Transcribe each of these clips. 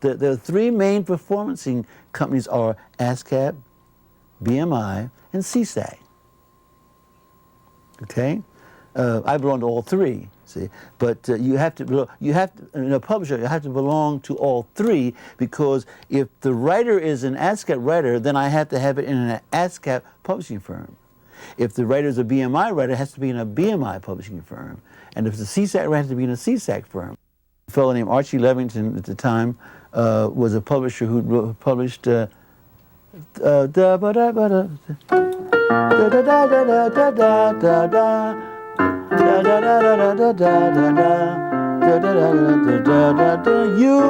The three main performing companies are ASCAP, BMI, and SEASAC. Okay, I belong to all three. See, but in a publisher, you have to belong to all three, because if the writer is an ASCAP writer, then I have to have it in an ASCAP publishing firm. If the writer is a BMI writer, it has to be in a BMI publishing firm. And if it's a SEASAC writer, it has to be in a SEASAC firm. A fellow named Archie Levington at the time was a publisher who published You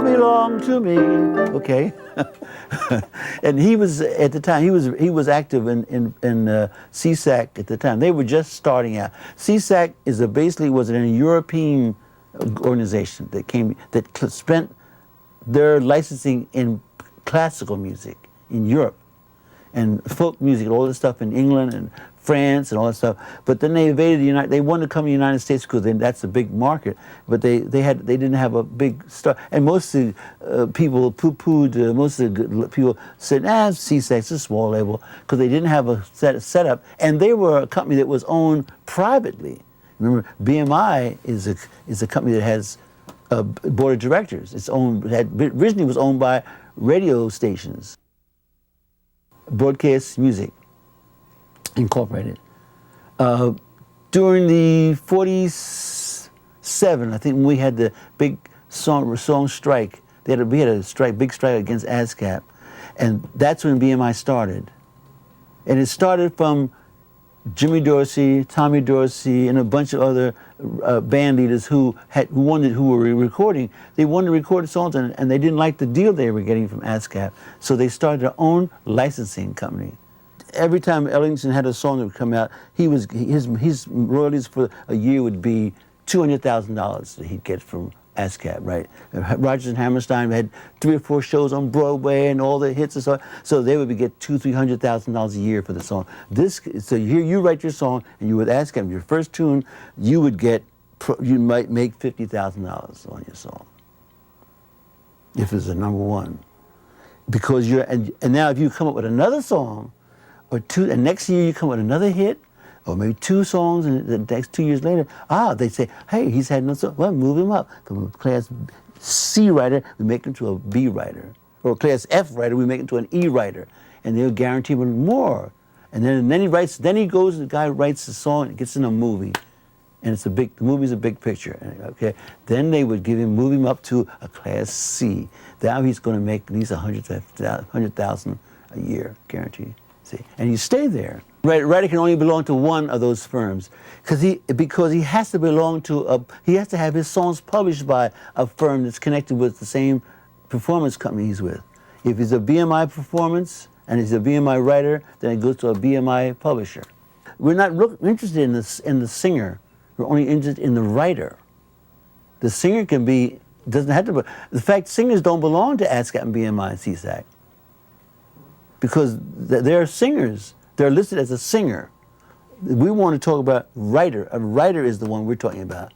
Belong to Me. Okay. And he was, at the time, he was active in SEASAC at the time. They were just starting out. SEASAC basically was a European organization that spent their licensing in classical music in Europe, and folk music, all this stuff in England and France and all that stuff. But then they invaded they wanted to come to the United States because that's a big market. But they didn't have a big start. And most of the people poo-pooed. Most of the people said, SEASAC's a small label, because they didn't have a setup. And they were a company that was owned privately. Remember, BMI is a company that has a board of directors. Originally was owned by radio stations. Broadcast Music Incorporated. During the 47, I think, when we had the big song strike, we had a big strike against ASCAP, and that's when BMI started. And it started from Jimmy Dorsey, Tommy Dorsey, and a bunch of other band leaders who were recording. They wanted to record songs, and they didn't like the deal they were getting from ASCAP, so they started their own licensing company. Every time Ellington had a song that would come out, his royalties for a year would be $200,000 that he'd get from ASCAP, right? Rodgers and Hammerstein had 3 or 4 shows on Broadway and all the hits and so on. So they would get $200,000–300,000 a year for the song. So here you write your song, and you would ASCAP your first tune, you might make $50,000 on your song if it's a #1, because and now if you come up with another song or 2, and next year you come up with another hit, or maybe 2 songs, and the next 2 years later, they say, hey, he's had no song. Well, move him up from a class C writer, we make him to a B writer, or a class F writer, we make him to an E writer, and they'll guarantee him more. And then he goes, the guy writes the song, and it gets in a movie, and the movie's a big picture. Okay, then they would move him up to a class C. Now he's going to make at least $100,000 a year, guaranteed. See, and you stay there. Writer can only belong to one of those firms, because he has to belong to he has to have his songs published by a firm that's connected with the same performance company he's with. If he's a BMI performance and he's a BMI writer, then it goes to a BMI publisher. We're not interested in the singer. We're only interested in the writer. The singer doesn't have to. The fact, singers don't belong to ASCAP and BMI and SEASAC, because they're singers. They're listed as a singer. We want to talk about writer. A writer is the one we're talking about.